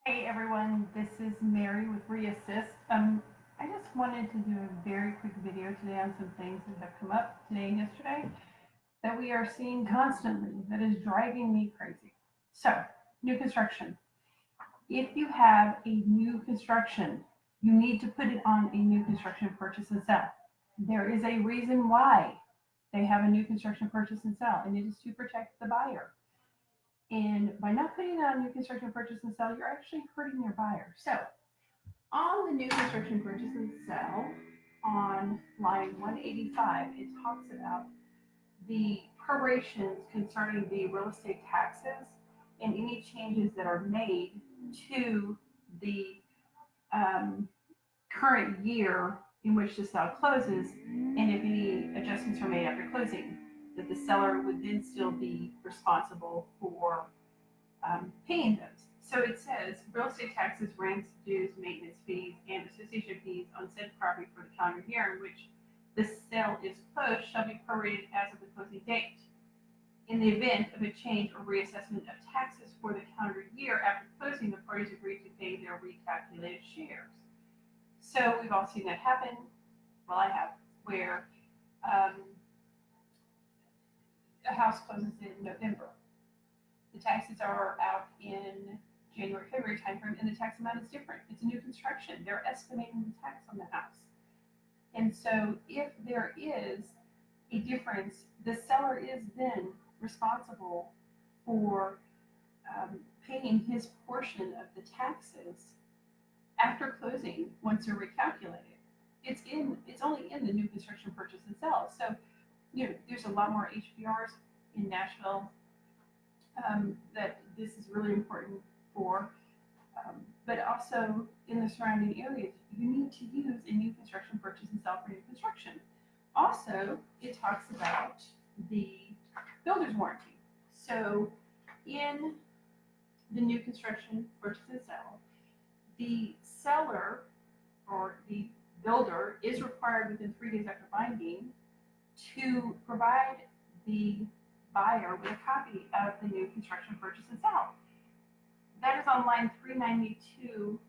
Hey everyone, this is Mary with Reassist. I just wanted to do a very quick video today on some things that have come up today and yesterday that we are seeing constantly that is driving me crazy. So, new construction. If you have a new construction, you need to put it on a new construction purchase and sell. There is a reason why they have a new construction purchase and sell, and it is to protect the buyer. And by not putting it on new construction purchase and sell, you're actually hurting your buyer. So, on the new construction purchase and sell, on line 185, it talks about the prorations concerning the real estate taxes and any changes that are made to the um, current year in which the sale closes, and if any adjustments are made after closing, that the seller would then still be responsible for paying those. So it says real estate taxes, rents, dues, maintenance fees, and association fees on said property for the calendar year in which the sale is closed shall be prorated as of the closing date. In the event of a change or reassessment of taxes for the calendar year after closing, the parties agree to pay their recalculated shares. So we've all seen that happen. Well, I have, where um, a house closes in November. The taxes are out in January, February timeframe, and the tax amount is different. It's a new construction. They're estimating the tax on the house. And so if there is a difference, the seller is then responsible for paying his portion of the taxes after closing once they're recalculated. It's only in the new construction purchase and sell. So there's a lot more HPRs in Nashville that this is really important for, but also in the surrounding areas, you need to use a new construction purchase and sell for new construction. Also, it talks about the builder's warranty. So in the new construction purchase and sell, the seller or the builder is required within 3 days after binding to provide the buyer with a copy of the new construction purchase and sell. That is on line 392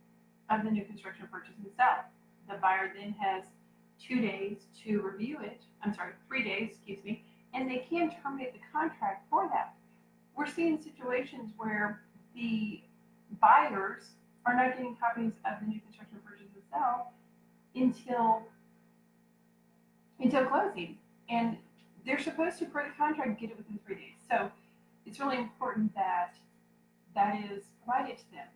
of the new construction purchase and sell. The buyer then has 2 days to review it. I'm sorry, 3 days, excuse me, and they can terminate the contract for that. We're seeing situations where the buyers are not getting copies of the new construction purchase and sell until closing, and they're supposed to, per the contract, get it within 3 days. So it's really important that that is provided to them.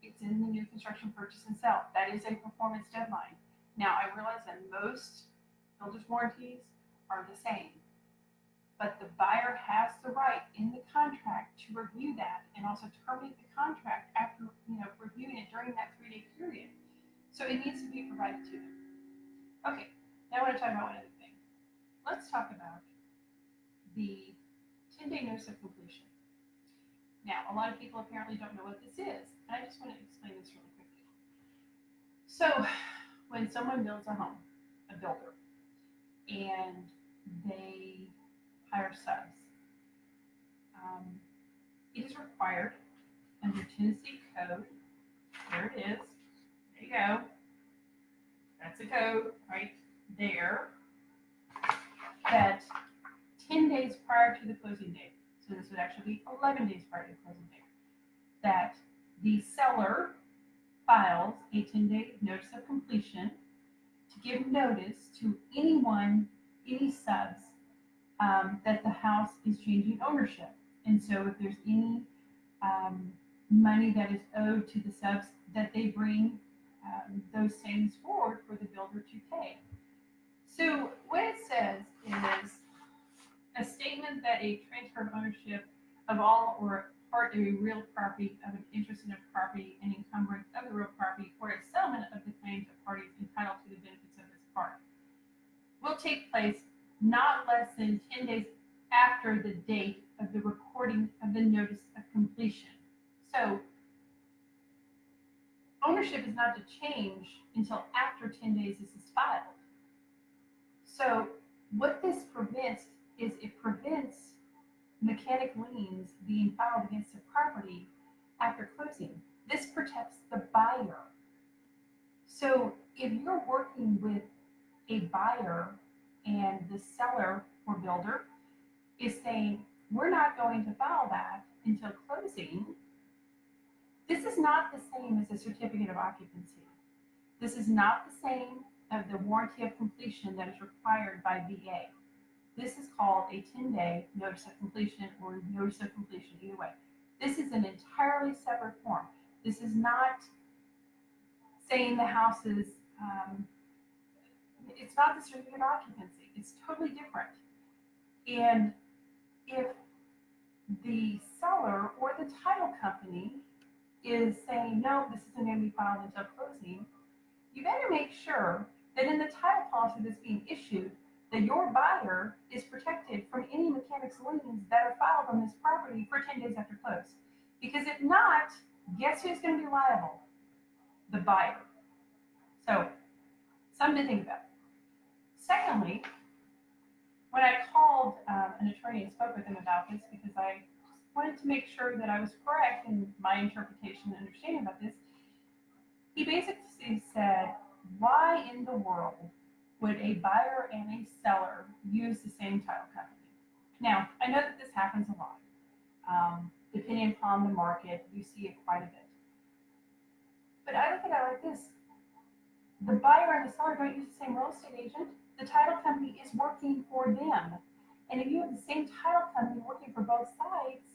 It's in the new construction purchase and sell. That is a performance deadline. Now, I realize that most builder's warranties are the same, but the buyer has the right in the contract to review that and also terminate the contract after reviewing it during that 3-day period. So it needs to be provided to them. Okay, now I want to talk about one other thing. Let's talk about the 10-day notice of completion. Now, a lot of people apparently don't know what this is, and I just want to explain this really quickly. So, when someone builds a home, a builder, and they hire subs, it is required under Tennessee Code. There it is. There you go. That's a code right there. That 10 days prior to the closing date, so this would actually be 11 days prior to the closing date, that the seller files a 10-day notice of completion to give notice to anyone, any subs, that the house is changing ownership. And so if there's any money that is owed to the subs, that they bring those things forward for the builder to pay. So what it says is a statement that a transfer of ownership of all or part of a real property, of an interest in a property, and encumbrance of the real property, or a settlement of the claims of parties entitled to the benefits of this part will take place not less than 10 days after the date of the recording of the notice of completion. So ownership is not to change until after 10 days this is filed. So what this prevents is it prevents mechanic liens being filed against the property after closing. This protects the buyer. So if you're working with a buyer and the seller or builder is saying, we're not going to file that until closing, this is not the same as a certificate of occupancy. This is not the same as the warranty of completion that is required by VA. This is called a 10-day notice of completion or notice of completion, either way. This is an entirely separate form. This is not saying the house is, it's not the certificate of occupancy. It's totally different. And if the seller or the title company is saying, no, this isn't going to be filed until closing, you better make sure that in the title policy that's being issued, that your buyer is protected from any mechanics liens that are filed on this property for 10 days after close. Because if not, guess who's going to be liable? The buyer. So, something to think about. Secondly, when I called an attorney and spoke with him about this, because I just wanted to make sure that I was correct in my interpretation and understanding about this, he basically said, why in the world would a buyer and a seller use the same title company? Now, I know that this happens a lot. Depending upon the market, you see it quite a bit. But I look at it like this. The buyer and the seller don't use the same real estate agent. The title company is working for them. And if you have the same title company working for both sides,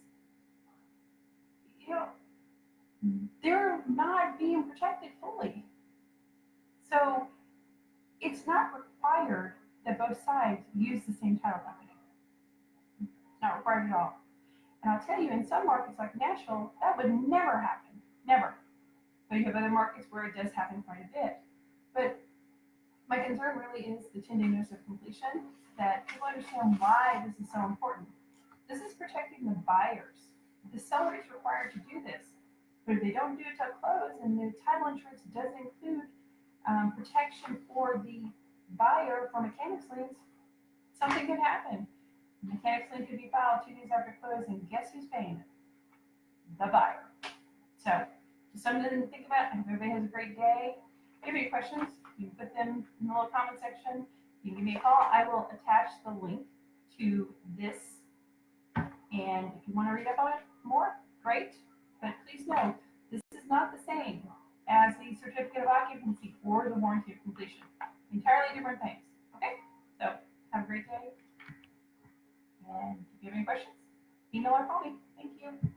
you know, they're not being protected fully. So it's not required that both sides use the same title company. It's not required at all. And I'll tell you, in some markets like Nashville, that would never happen. Never. But you have other markets where it does happen quite a bit. But my concern really is the 10-day notice of completion, that people understand why this is so important. This is protecting the buyers. The seller is required to do this. But if they don't do it till close, and the title insurance does include protection for the buyer for mechanics liens, something could happen. Mechanics lien could be filed 2 days after close, and guess who's paying it? The buyer. So, just something to think about. I hope everybody has a great day. If you have any questions, you can put them in the little comment section. You can give me a call. I will attach the link to this. And if you want to read up on it more, great. But please know, this is not the same as the certificate of occupancy or the warranty of completion. Entirely different things. Okay? So, have a great day. And if you have any questions, email or call me. Thank you.